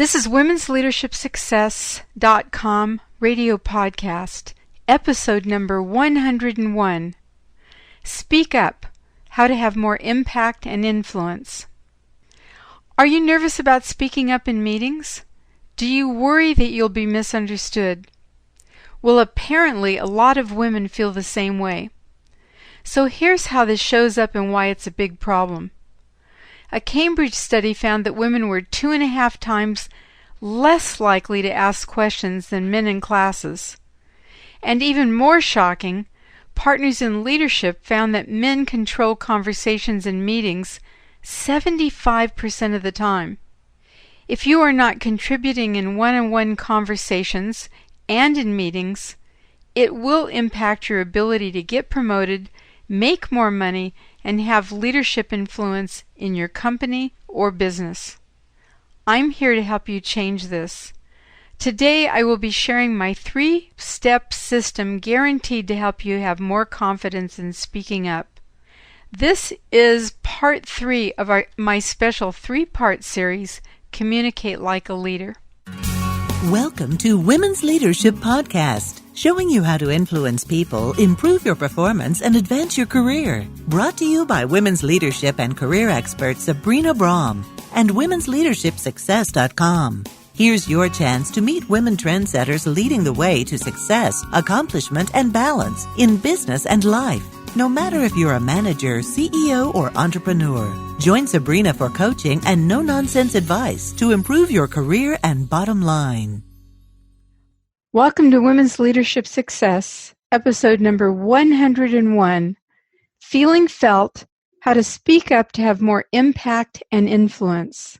This is womensleadershipsuccess.com radio podcast, episode number 101. Speak Up, How to Have More Impact and Influence. Are you nervous about speaking up in meetings? Do you worry that you'll be misunderstood? Well, apparently a lot of women feel the same way. So here's how this shows up and why it's a big problem. A Cambridge study found that women were 2.5 times less likely to ask questions than men in classes. And even more shocking, partners in leadership found that men control conversations in meetings 75% of the time. If you are not contributing in one-on-one conversations and in meetings, it will impact your ability to get promoted, make more money, and have leadership influence in your company or business. I'm here to help you change this. Today I will be sharing my 3-step system guaranteed to help you have more confidence in speaking up. This is part 3 of my special 3-part series, Communicate Like a Leader. Welcome to Women's Leadership Podcast, showing you how to influence people, improve your performance, and advance your career. Brought to you by women's leadership and career expert Sabrina Brahm and womensleadershipsuccess.com. Here's your chance to meet women trendsetters leading the way to success, accomplishment, and balance in business and life. No matter if you're a manager, CEO, or entrepreneur, join Sabrina for coaching and no-nonsense advice to improve your career and bottom line. Welcome to Women's Leadership Success, episode number 101, Feeling Felt, How to Speak Up to Have More Impact and Influence.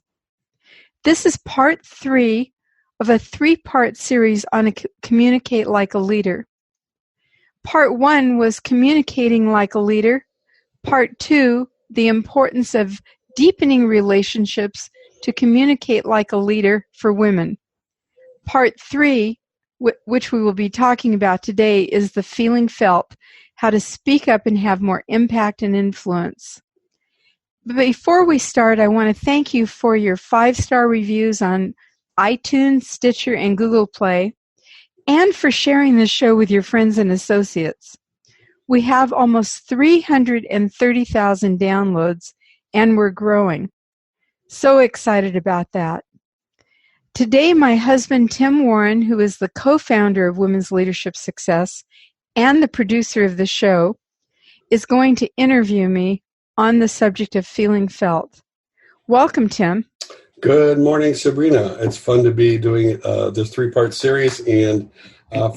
This is part 3 of a 3-part series on Communicate Like a Leader. Part 1 was Communicating Like a Leader. Part 2, the importance of deepening relationships to communicate like a leader for women. Part 3, which we will be talking about today, is the Feeling Felt, how to speak up and have more impact and influence. But before we start, I want to thank you for your 5-star reviews on iTunes, Stitcher, and Google Play, and for sharing this show with your friends and associates. We have almost 330,000 downloads, and we're growing. So excited about that. Today, my husband, Tim Warren, who is the co-founder of Women's Leadership Success and the producer of the show, is going to interview me on the subject of feeling felt. Welcome, Tim. Good morning, Sabrina. It's fun to be doing this 3-part series, and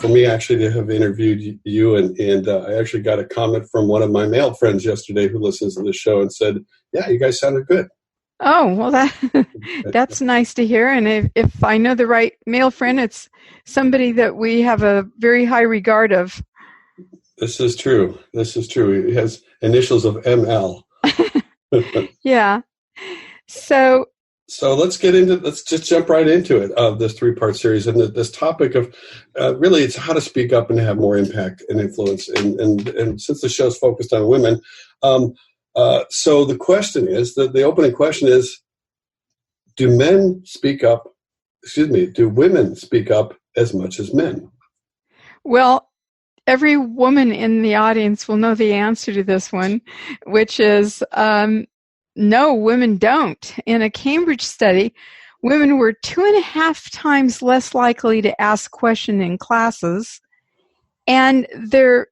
for me actually to have interviewed you, and I actually got a comment from one of my male friends yesterday who listens to the show and said, yeah, you guys sounded good. Oh, well, that's nice to hear, and if I know the right male friend, it's somebody that we have a very high regard of. This is true. It has initials of ML. Yeah. So let's just jump right into it, this 3-part series. And this topic of really it's how to speak up and have more impact and influence. And since the show's focused on women, so the question is, the opening question is, do women speak up as much as men? Well, every woman in the audience will know the answer to this one, which is no, women don't. In a Cambridge study, women were 2.5 times less likely to ask questions in classes, and they're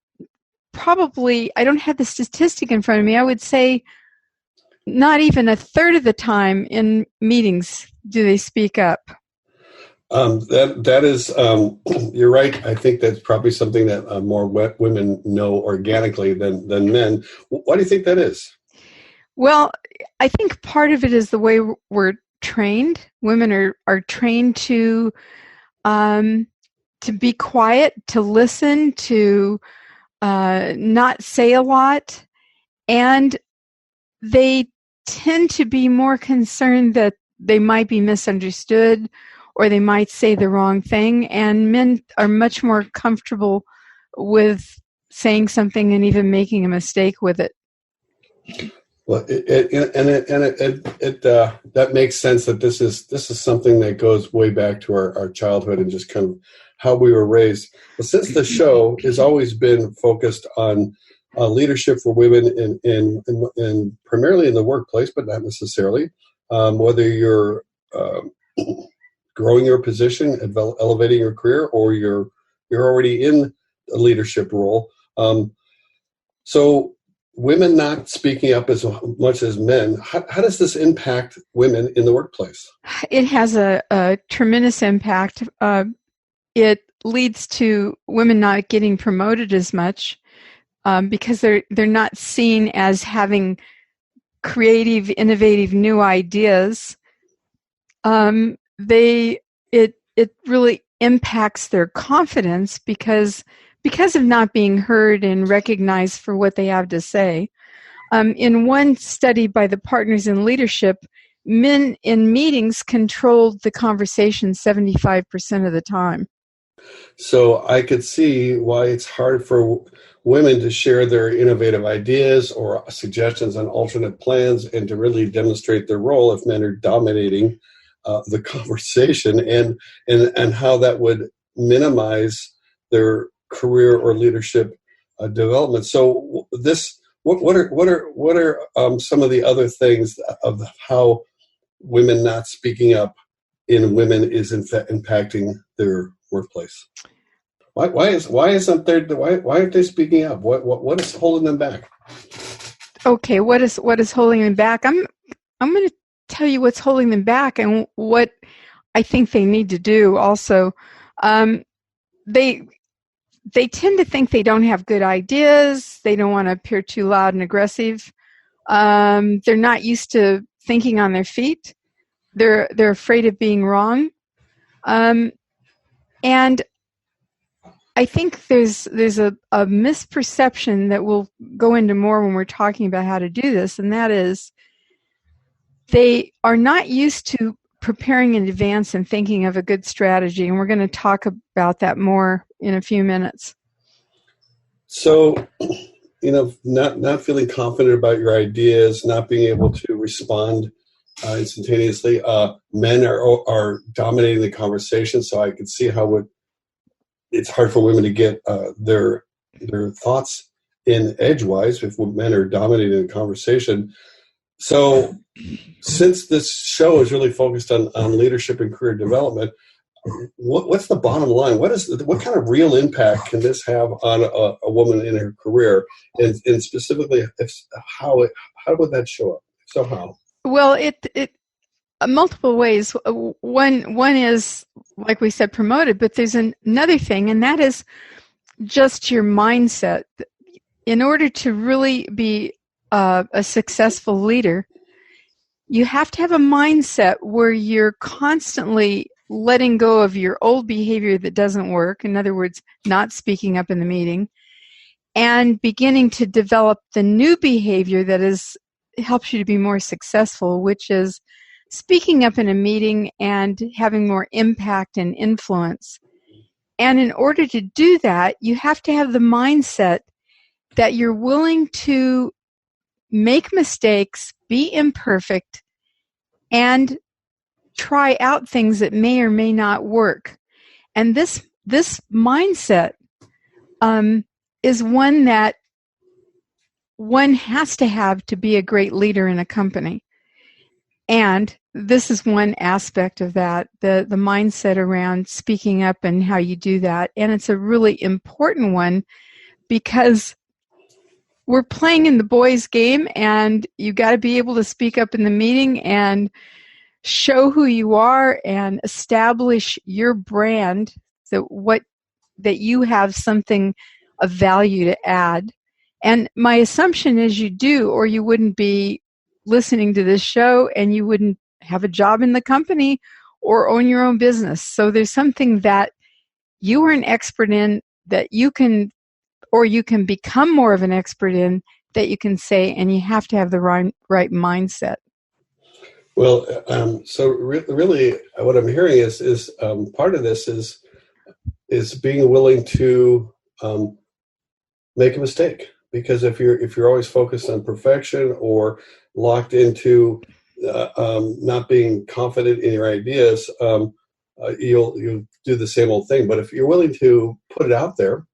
probably, I don't have the statistic in front of me, I would say not even a third of the time in meetings do they speak up. That is, you're right. I think that's probably something that more women know organically than men. Why do you think that is? Well, I think part of it is the way we're trained. Women are trained to be quiet, to listen, to not say a lot, and they tend to be more concerned that they might be misunderstood or they might say the wrong thing, and men are much more comfortable with saying something and even making a mistake with it. Well, that makes sense that this is something that goes way back to our childhood and just kind of how we were raised. But since the show has always been focused on leadership for women in primarily in the workplace, but not necessarily, whether you're growing your position, elevating your career, or you're already in a leadership role. So women not speaking up as much as men, how does this impact women in the workplace? It has a tremendous impact. It leads to women not getting promoted as much because they're not seen as having creative, innovative, new ideas. It really impacts their confidence because of not being heard and recognized for what they have to say. In one study by the Partners in Leadership, men in meetings controlled the conversation 75% of the time. So I could see why it's hard for women to share their innovative ideas or suggestions on alternate plans and to really demonstrate their role if men are dominating the conversation, and how that would minimize their career or leadership development. So what are some of the other things of how women not speaking up in women is in fact impacting their workplace? Why aren't they speaking up? What is holding them back? Okay, what is holding them back? I'm going to tell you what's holding them back and what I think they need to do. Also, they tend to think they don't have good ideas. They don't want to appear too loud and aggressive. They're not used to thinking on their feet. They're afraid of being wrong. And I think there's a misperception that we'll go into more when we're talking about how to do this, and that is they are not used to preparing in advance and thinking of a good strategy, and we're going to talk about that more in a few minutes. So, not feeling confident about your ideas, not being able to respond instantaneously. Men are dominating the conversation, so I could see how it's hard for women to get their thoughts in edgewise if men are dominating the conversation. So since this show is really focused on leadership and career development, what's the bottom line? What kind of real impact can this have on a woman in her career? And specifically, how would that show up? So how? Well, it multiple ways. One is, like we said, promoted, but there's another thing, and that is just your mindset. In order to really be a successful leader, you have to have a mindset where you're constantly letting go of your old behavior that doesn't work. In other words, not speaking up in the meeting, and beginning to develop the new behavior that helps you to be more successful, which is speaking up in a meeting and having more impact and influence. And in order to do that, you have to have the mindset that you're willing to make mistakes, be imperfect, and try out things that may or may not work. And this mindset is one that one has to have to be a great leader in a company. And this is one aspect of that, the mindset around speaking up and how you do that. And it's a really important one because we're playing in the boys' game, and you got to be able to speak up in the meeting and show who you are and establish your brand, that you have something of value to add. And my assumption is you do, or you wouldn't be listening to this show and you wouldn't have a job in the company or own your own business. So there's something that you are an expert in that you can become more of an expert in that you can say, and you have to have the right mindset. Well, so really what I'm hearing is part of this is being willing to make a mistake. because if you're always focused on perfection or locked into not being confident in your ideas, you'll do the same old thing. But if you're willing to put it out there,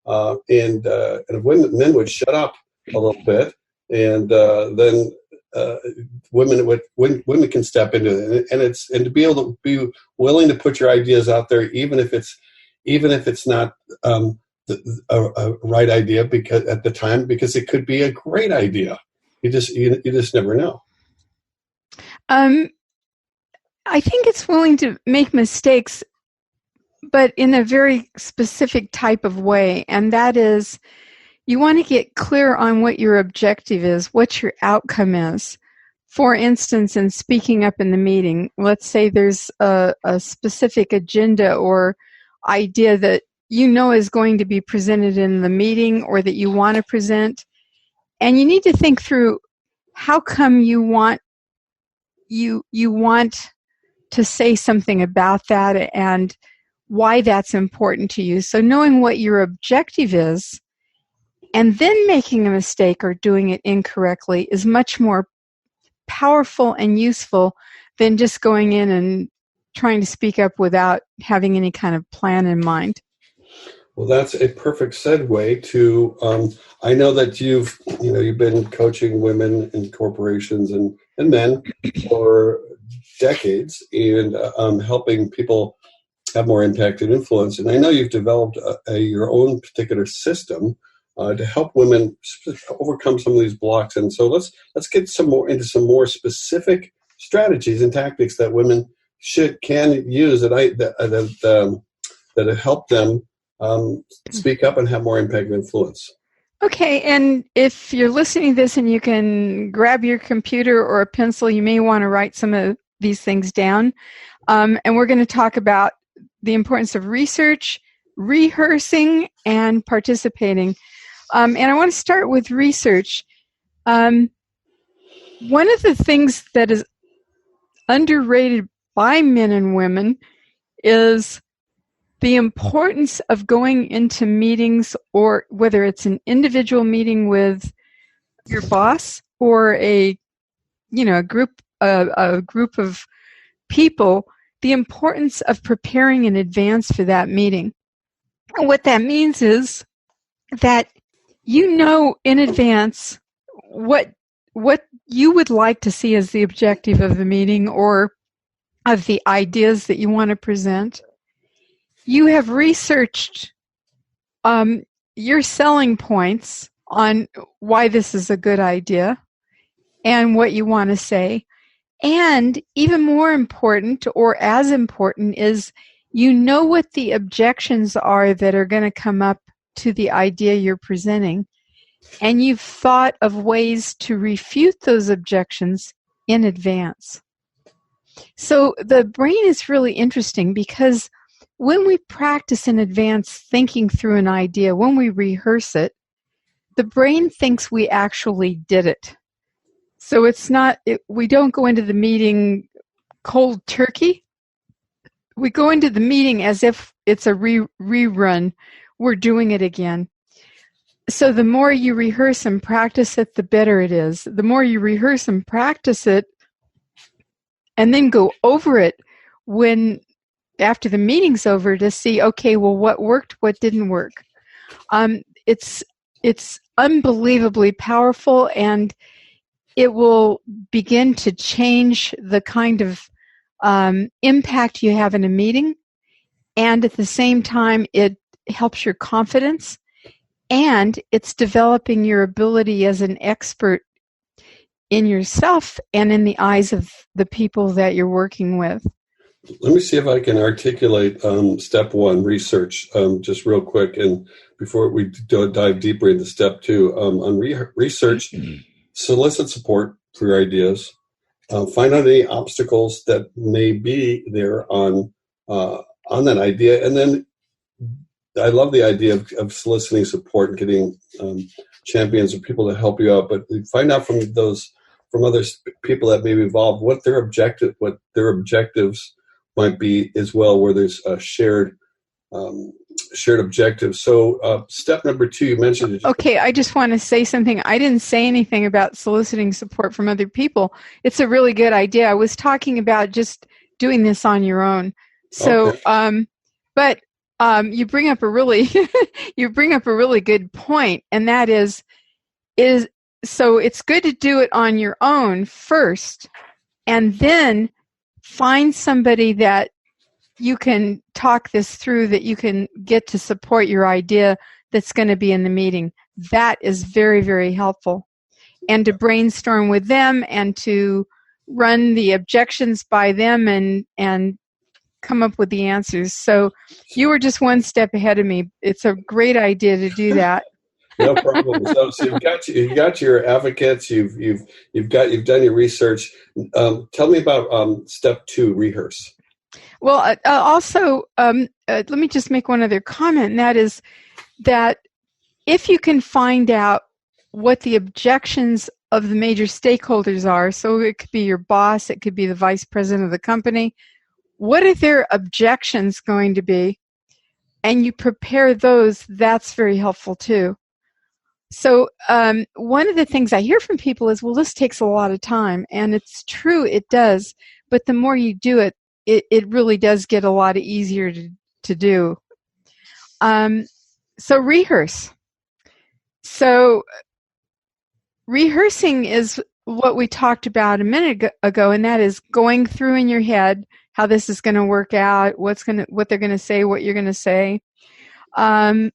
and if men would shut up a little bit, and then women can step into it, and to be able to be willing to put your ideas out there, even if it's not a right idea because at the time, because it could be a great idea. You just never know. I think it's willing to make mistakes, but in a very specific type of way, and that is, you want to get clear on what your objective is, what your outcome is. For instance, in speaking up in the meeting, let's say there's a specific agenda or idea that you know is going to be presented in the meeting or that you want to present, and you need to think through how come you want to say something about that and why that's important to you. So knowing what your objective is and then making a mistake or doing it incorrectly is much more powerful and useful than just going in and trying to speak up without having any kind of plan in mind. Well, that's a perfect segue to, I know that you've been coaching women in corporations and men for decades and helping people have more impact and influence. And I know you've developed your own particular system to help women overcome some of these blocks. And so let's get into some more specific strategies and tactics that women can use that help them speak up and have more impact and influence. Okay, and if you're listening to this and you can grab your computer or a pencil, you may want to write some of these things down. And we're going to talk about the importance of research, rehearsing, and participating. And I want to start with research. One of the things that is underrated by men and women is the importance of going into meetings, or whether it's an individual meeting with your boss or a group of people, the importance of preparing in advance for that meeting. And what that means is that you know in advance what you would like to see as the objective of the meeting or of the ideas that you want to present. You have researched your selling points on why this is a good idea and what you want to say. And even more important, or as important, is you know what the objections are that are going to come up to the idea you're presenting. And you've thought of ways to refute those objections in advance. So the brain is really interesting because when we practice in advance thinking through an idea, when we rehearse it, the brain thinks we actually did it. So we don't go into the meeting cold turkey. We go into the meeting as if it's a rerun. We're doing it again. So the more you rehearse and practice it, the better it is. The more you rehearse and practice it, and then go over it after the meeting's over to see, okay, well, what worked, what didn't work. It's unbelievably powerful, and it will begin to change the kind of impact you have in a meeting. And at the same time, it helps your confidence, and it's developing your ability as an expert in yourself and in the eyes of the people that you're working with. Let me see if I can articulate step one, research, just real quick. And before we dive deeper into step two, on research, solicit support for your ideas. Find out any obstacles that may be there on that idea. And then I love the idea of soliciting support and getting champions or people to help you out. But find out from other people that may be involved what their objectives might be as well, where there's a shared shared objectives. So step number 2, you mentioned it. Okay, I just want to say something. I didn't say anything about soliciting support from other people. It's a really good idea. I was talking about just doing this on your own. So, Okay. but you bring up a really good point, and that is so it's good to do it on your own first, and then find somebody that you can talk this through, that you can get to support your idea that's going to be in the meeting. That is very, very helpful. And to brainstorm with them and to run the objections by them and come up with the answers. So you were just one step ahead of me. It's a great idea to do that. No problem. So you've got your advocates. You've done your research. Tell me about step 2, rehearse. Well, also, let me just make one other comment, and that is that if you can find out what the objections of the major stakeholders are, so it could be your boss, it could be the vice president of the company, what are their objections going to be? And you prepare those, that's very helpful too. So one of the things I hear from people is, well, this takes a lot of time, and it's true, it does, but the more you do it, it really does get a lot easier to do. So rehearse. So rehearsing is what we talked about a minute ago, and that is going through in your head how this is going to work out, what they're going to say, what you're going to say. And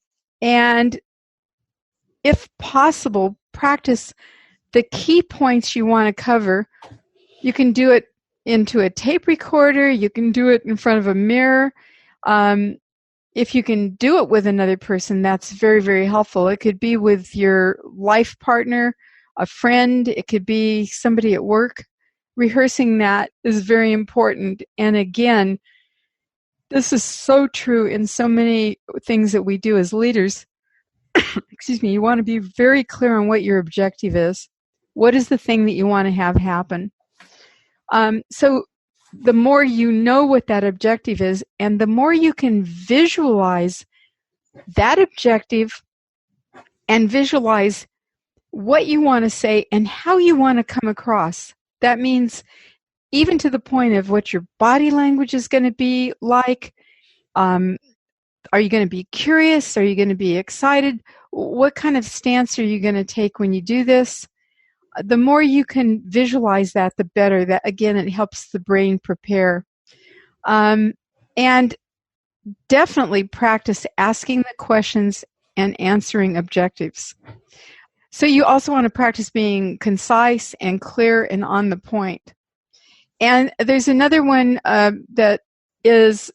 if possible, practice the key points you want to cover. You can do it into a tape recorder. You can do it in front of a mirror. If you can do it with another person, that's very, very helpful. It could be with your life partner, a friend. It could be somebody at work. Rehearsing that is very important. And again, this is so true in so many things that we do as leaders. Excuse me. You want to be very clear on what your objective is. What is the thing that you want to have happen? So the more you know what that objective is, and the more you can visualize that objective and visualize what you want to say and how you want to come across. That means even to the point of what your body language is going to be like. Are you going to be curious? Are you going to be excited? What kind of stance are you going to take when you do this? The more you can visualize that, the better. That again, it helps the brain prepare. And definitely practice asking the questions and answering objectives. So you also want to practice being concise and clear and on the point. And there's another one that is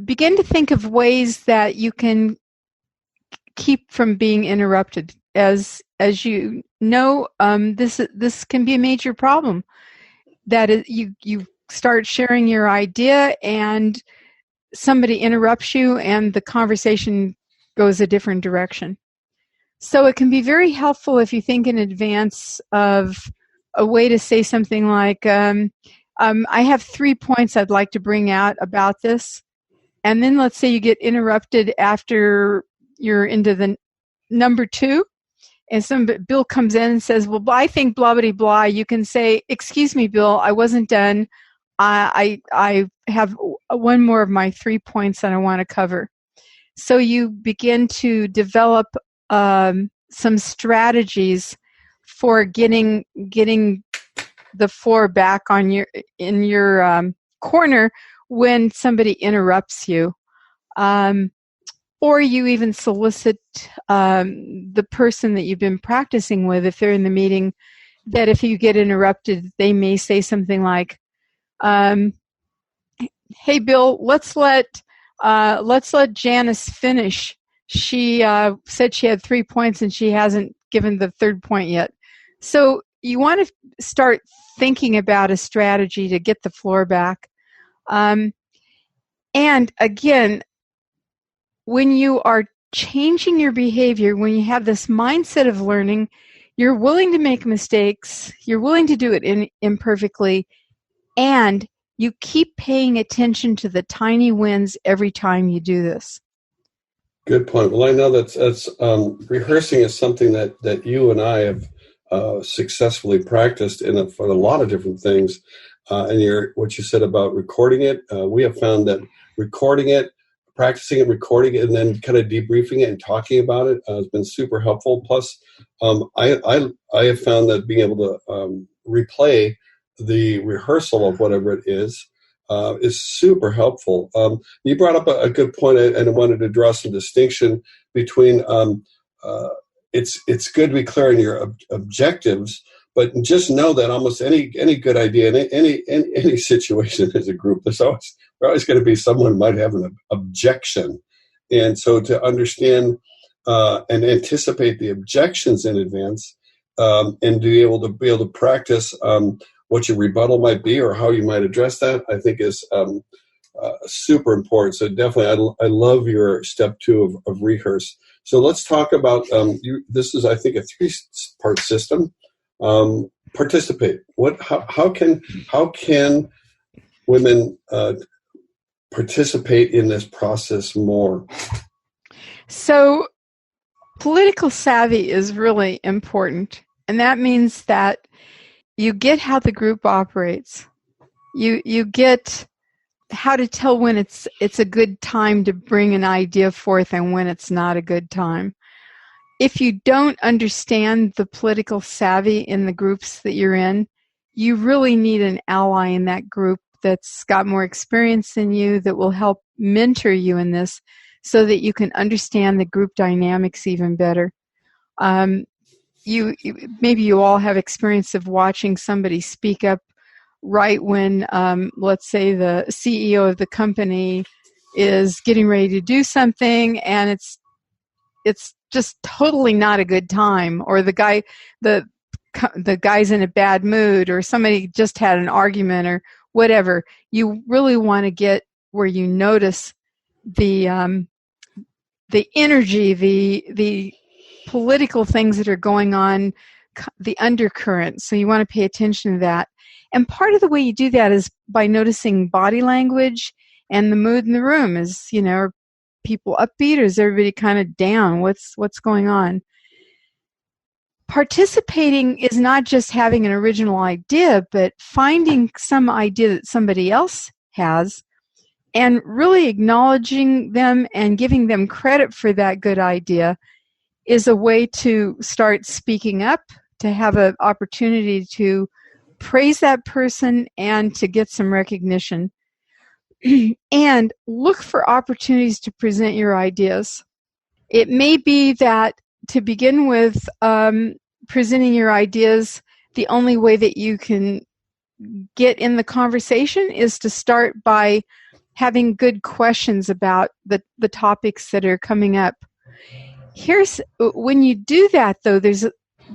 begin to think of ways that you can keep from being interrupted. As you know, this can be a major problem. That is, you start sharing your idea and somebody interrupts you and the conversation goes a different direction. So it can be very helpful if you think in advance of a way to say something like, I have 3 points I'd like to bring out about this. And then let's say you get interrupted after you're into the number 2. And Bill comes in and says, well, I think blah, blah, blah. You can say, excuse me, Bill, I wasn't done. I have one more of my 3 points that I want to cover. So you begin to develop some strategies for getting the floor back in your corner when somebody interrupts you. Or you even solicit the person that you've been practicing with, if they're in the meeting, that if you get interrupted, they may say something like, hey, Bill, let's let Janice finish. She said she had 3 points and she hasn't given the third point yet. So you want to start thinking about a strategy to get the floor back. And again, when you are changing your behavior, when you have this mindset of learning, you're willing to make mistakes, you're willing to do it imperfectly, and you keep paying attention to the tiny wins every time you do this. Good point. Well, I know that's rehearsing is something that you and I have successfully practiced for a lot of different things. And what you said about recording it, we have found that recording it, practicing it, recording it, and then kind of debriefing it and talking about it has been super helpful. Plus, I have found that being able to replay the rehearsal of whatever it is super helpful. You brought up a good point, and I wanted to draw some distinction between it's good to be clear on your objectives, but just know that almost any good idea in any situation as a group, there's always going to be someone who might have an objection. And so to understand and anticipate the objections in advance and to be able to practice what your rebuttal might be or how you might address that, I think is super important. So definitely, I love your step 2 of rehearse. So let's talk about this is, I think, a 3-part system. Participate. How can women participate in this process more? So political savvy is really important, and that means that you get how the group operates. You get how to tell when it's a good time to bring an idea forth and when it's not a good time. If you don't understand the political savvy in the groups that you're in, you really need an ally in that group that's got more experience than you, that will help mentor you in this so that you can understand the group dynamics even better. Maybe you all have experience of watching somebody speak up right when, let's say, the CEO of the company is getting ready to do something, and it's just totally not a good time, or the guy's in a bad mood, or somebody just had an argument, or whatever. You really want to get where you notice the energy, the political things that are going on, the undercurrent. So you want to pay attention to that. And part of the way you do that is by noticing body language and the mood in the room. Is, are people upbeat, or is everybody kind of down? What's going on? Participating is not just having an original idea, but finding some idea that somebody else has and really acknowledging them and giving them credit for that good idea is a way to start speaking up, to have an opportunity to praise that person and to get some recognition. And look for opportunities to present your ideas. It may be that to begin with, presenting your ideas, the only way that you can get in the conversation is to start by having good questions about the topics that are coming up. When you do that, though, there's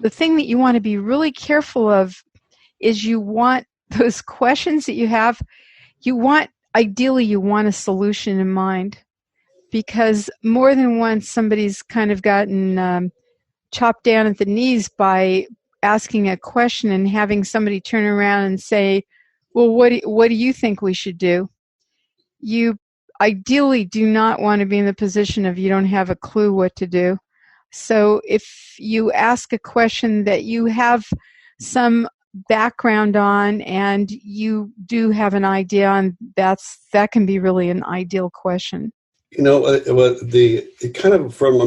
the thing that you want to be really careful of is you want those questions that you have, ideally you want a solution in mind, because more than once somebody's kind of gotten chopped down at the knees by asking a question and having somebody turn around and say, well, what do you think we should do? You ideally do not want to be in the position of you don't have a clue what to do. So if you ask a question that you have some background on and you do have an idea on, that can be really an ideal question. I'm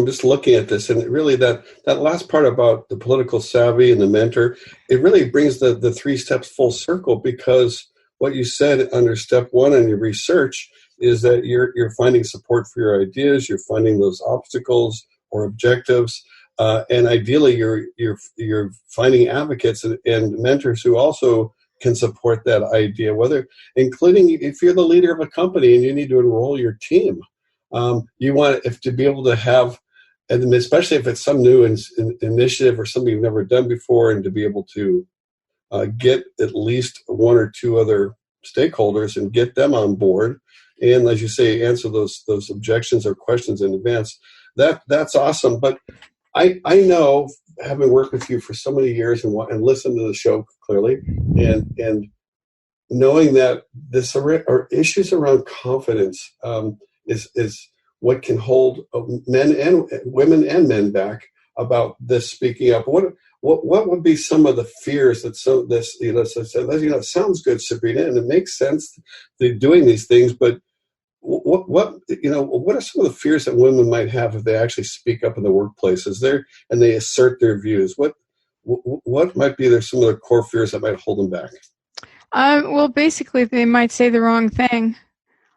just looking at this, and really that last part about the political savvy and the mentor, it really brings the 3 steps full circle, because what you said under step 1 in your research is that you're finding support for your ideas, you're finding those obstacles or objectives, and ideally you're finding advocates and mentors who also can support that idea, whether including if you're the leader of a company and you need to enroll your team. You want to be able to have, and especially if it's some new initiative or something you've never done before, and to be able to get at least 1 or 2 other stakeholders and get them on board, and as you say, answer those objections or questions in advance. That's awesome. But I know, having worked with you for so many years and listened to the show clearly, and knowing that this are issues around confidence is what can hold men and women and men back about this speaking up? What would be some of the fears that it sounds good, Sabrina, and it makes sense they're doing these things, but what are some of the fears that women might have if they actually speak up in the workplaces there and they assert their views? What might be some of the core fears that might hold them back? Well, basically, they might say the wrong thing,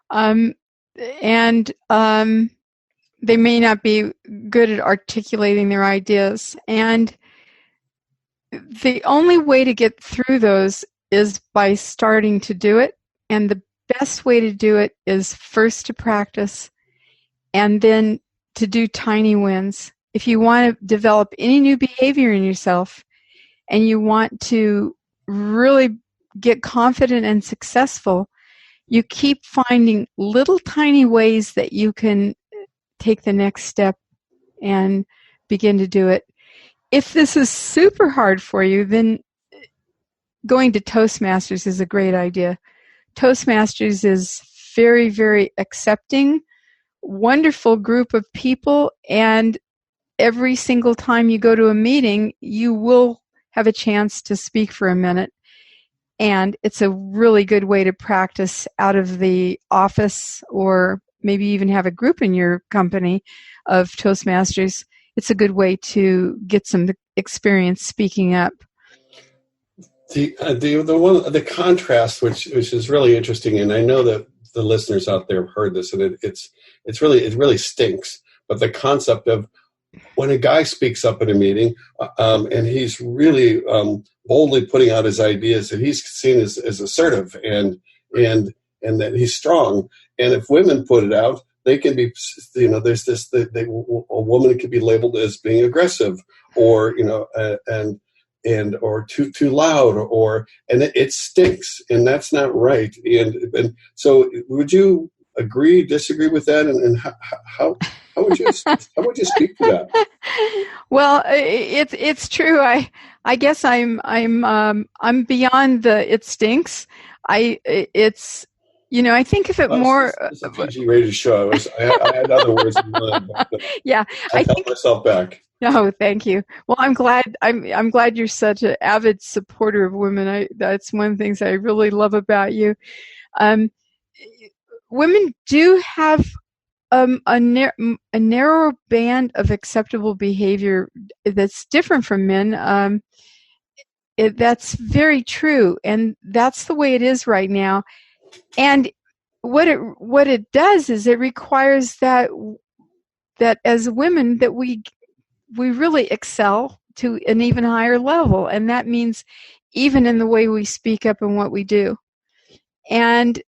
and they may not be good at articulating their ideas. And the only way to get through those is by starting to do it. And the best way to do it is first to practice and then to do tiny wins. If you want to develop any new behavior in yourself and you want to really get confident and successful, you keep finding little tiny ways that you can take the next step and begin to do it. If this is super hard for you, then going to Toastmasters is a great idea. Toastmasters is very, very accepting, wonderful group of people, and every single time you go to a meeting, you will have a chance to speak for a minute. And it's a really good way to practice out of the office, or maybe even have a group in your company of Toastmasters. It's a good way to get some experience speaking up. The contrast, which is really interesting, and I know that the listeners out there have heard this, and it really stinks. But the concept of when a guy speaks up in a meeting, and he's really boldly putting out his ideas, that he's seen as assertive and that he's strong. And if women put it out, they can be, there's this, a woman can be labeled as being aggressive, or or too loud, and it stinks, and that's not right. And so, would you agree, disagree with that, and how would you speak to that? Well, it's true. I guess I'm beyond the it stinks. I think of it more. It's a PG rated show. I had other words in mind. Yeah, I held myself back. No, thank you. Well, I'm glad you're such an avid supporter of women. That's one of the things I really love about you. Women do have a narrower band of acceptable behavior that's different from men. That's very true, and that's the way it is right now. And what it does is it requires that as women that we really excel to an even higher level, and that means even in the way we speak up and what we do. And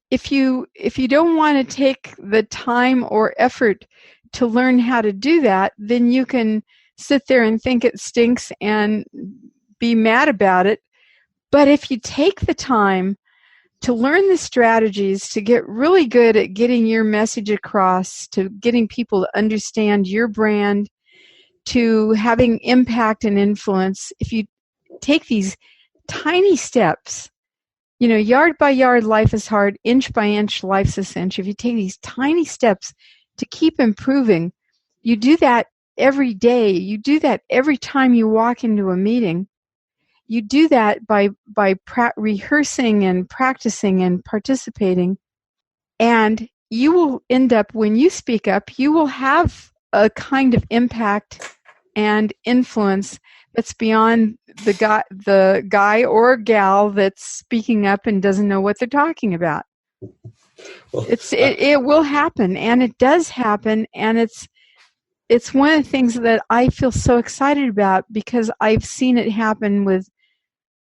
if you don't want to take the time or effort to learn how to do that, then you can sit there and think it stinks and be mad about it. But if you take the time to learn the strategies, to get really good at getting your message across, to getting people to understand your brand, to having impact and influence, if you take these tiny steps, yard by yard, life is hard, inch by inch, life's a cinch. If you take these tiny steps to keep improving, you do that every day. You do that every time you walk into a meeting. You do that by rehearsing and practicing and participating. And you will end up, when you speak up, you will have a kind of impact and influence that's beyond the guy or gal that's speaking up and doesn't know what they're talking about. Well, it will happen, and it does happen, and it's one of the things that I feel so excited about, because I've seen it happen with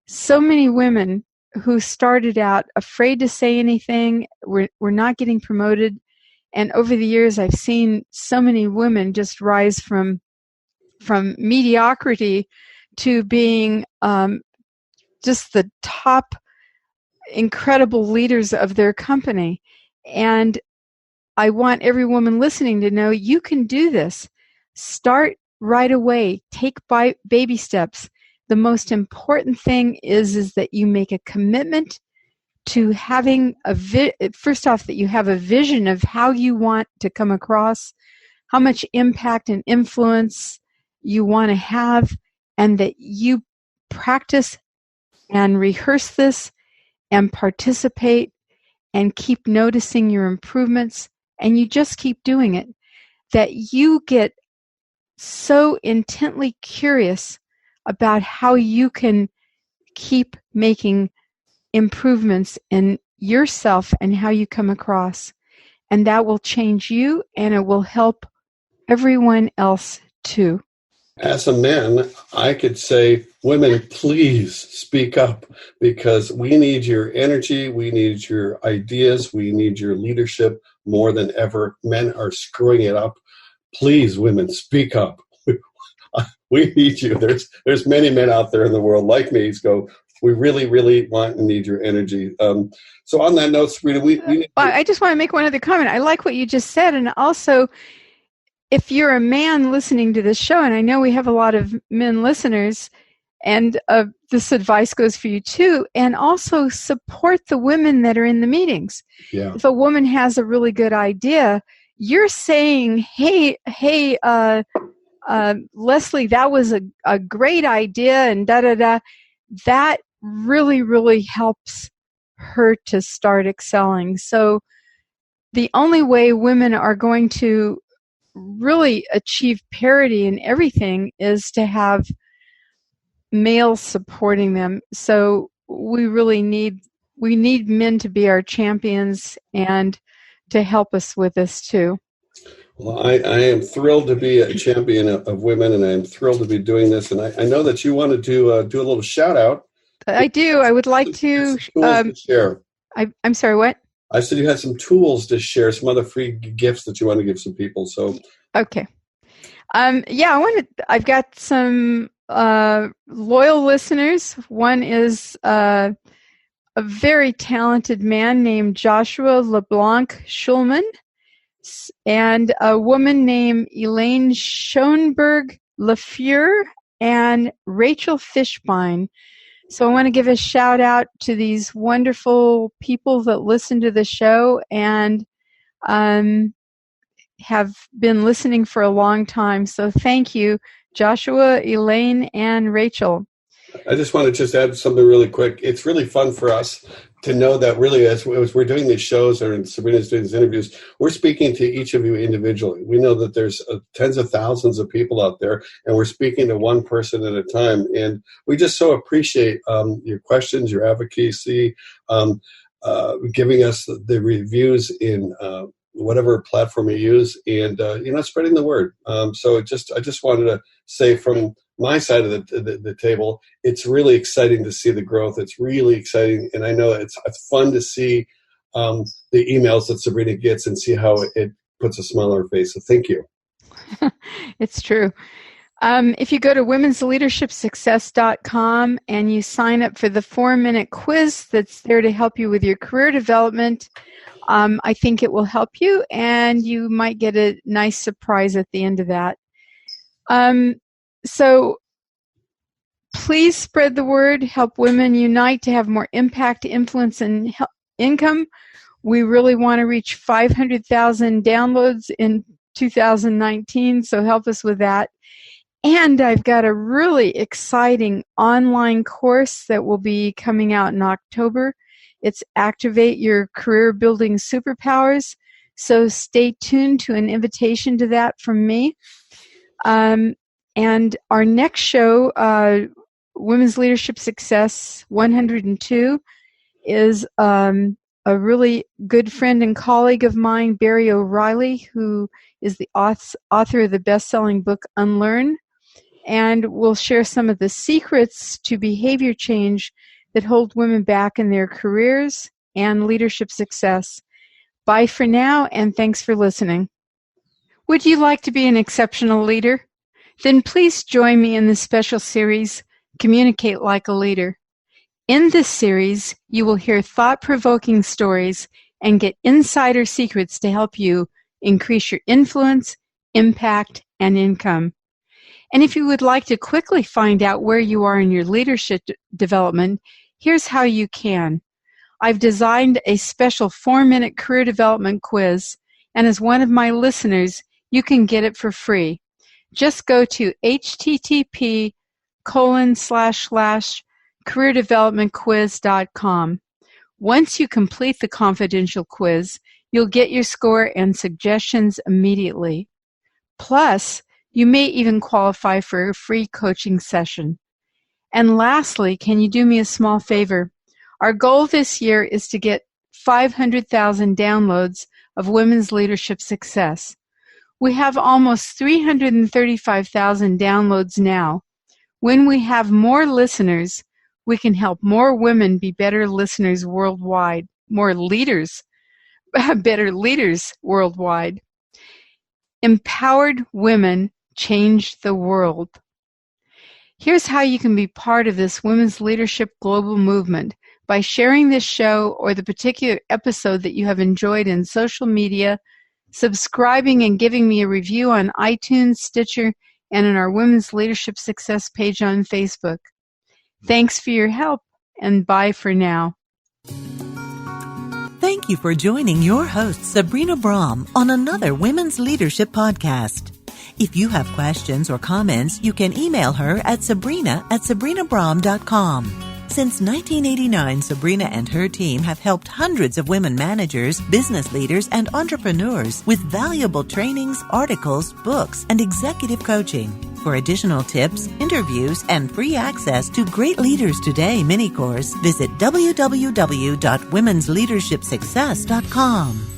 so many women who started out afraid to say anything, were not getting promoted, and over the years I've seen so many women just rise from mediocrity to being just the top incredible leaders of their company. And I want every woman listening to know you can do this. Start right away. Take baby steps. The most important thing is that you make a commitment to having first off, that you have a vision of how you want to come across, how much impact and influence you want to have, and that you practice and rehearse this and participate and keep noticing your improvements, and you just keep doing it, that you get so intently curious about how you can keep making improvements in yourself and how you come across. And that will change you, and it will help everyone else too. As a man, I could say, women, please speak up, because we need your energy, we need your ideas, we need your leadership more than ever. Men are screwing it up. Please, women, speak up. We need you. There's many men out there in the world like me who go, we really, really want and need your energy. So on that note, Sabrina, we need I just want to make one other comment. I like what you just said, and also, if you're a man listening to this show, and I know we have a lot of men listeners, and this advice goes for you too, and also support the women that are in the meetings. Yeah. If a woman has a really good idea, you're saying, hey, Leslie, that was a great idea, and da-da-da. That really, really helps her to start excelling. So the only way women are going to really achieve parity in everything is to have males supporting them. So we need men to be our champions and to help us with this too. Well, I am thrilled to be a champion of women, and I am thrilled to be doing this. And I know that you wanted to do a little shout out. I do. I would like to share. I'm sorry, what? I said you had some tools to share, some other free gifts that you want to give some people. So okay, I've got some loyal listeners. One is a very talented man named Joshua LeBlanc Schulman, and a woman named Elaine Schoenberg Lafleur, and Rachel Fishbein. So I want to give a shout out to these wonderful people that listen to the show and have been listening for a long time. So thank you, Joshua, Elaine, and Rachel. I just want to add something really quick. It's really fun for us to know that really as we're doing these shows, or Sabrina's doing these interviews, we're speaking to each of you individually. We know that there's tens of thousands of people out there, and we're speaking to one person at a time. And we just so appreciate your questions, your advocacy, giving us the reviews in whatever platform you use, and spreading the word. So I just wanted to say from my side of the table, it's really exciting to see the growth. It's really exciting, and I know it's fun to see the emails that Sabrina gets and see how it puts a smile on her face. So thank you. It's true. If you go to womensleadershipsuccess.com and you sign up for the 4-minute quiz that's there to help you with your career development, I think it will help you, and you might get a nice surprise at the end of that. So please spread the word, help women unite to have more impact, influence, and income. We really want to reach 500,000 downloads in 2019, so help us with that. And I've got a really exciting online course that will be coming out in October. It's Activate Your Career Building Superpowers. So stay tuned to an invitation to that from me. And our next show, Women's Leadership Success 102, is a really good friend and colleague of mine, Barry O'Reilly, who is the author of the best-selling book Unlearn, and we'll share some of the secrets to behavior change that hold women back in their careers and leadership success. Bye for now, and thanks for listening. Would you like to be an exceptional leader? Then please join me in this special series, Communicate Like a Leader. In this series, you will hear thought-provoking stories and get insider secrets to help you increase your influence, impact, and income. And if you would like to quickly find out where you are in your leadership development, here's how you can. I've designed a special 4-minute career development quiz, and as one of my listeners, you can get it for free. Just go to http://careerdevelopmentquiz.com. Once you complete the confidential quiz, you'll get your score and suggestions immediately. Plus, you may even qualify for a free coaching session. And lastly, can you do me a small favor? Our goal this year is to get 500,000 downloads of Women's Leadership Success. We have almost 335,000 downloads now. When we have more listeners, we can help more women be better listeners worldwide, more leaders, better leaders worldwide. Empowered women change the world. Here's how you can be part of this women's leadership global movement by sharing this show or the particular episode that you have enjoyed in social media, subscribing and giving me a review on iTunes, Stitcher, and in our Women's Leadership Success page on Facebook. Thanks for your help, and bye for now. Thank you for joining your host, Sabrina Braham, on another Women's Leadership Podcast. If you have questions or comments, you can email her at sabrina@sabrinabraham.com. Since 1989, Sabrina and her team have helped hundreds of women managers, business leaders, and entrepreneurs with valuable trainings, articles, books, and executive coaching. For additional tips, interviews, and free access to Great Leaders Today mini course, visit www.womensleadershipsuccess.com.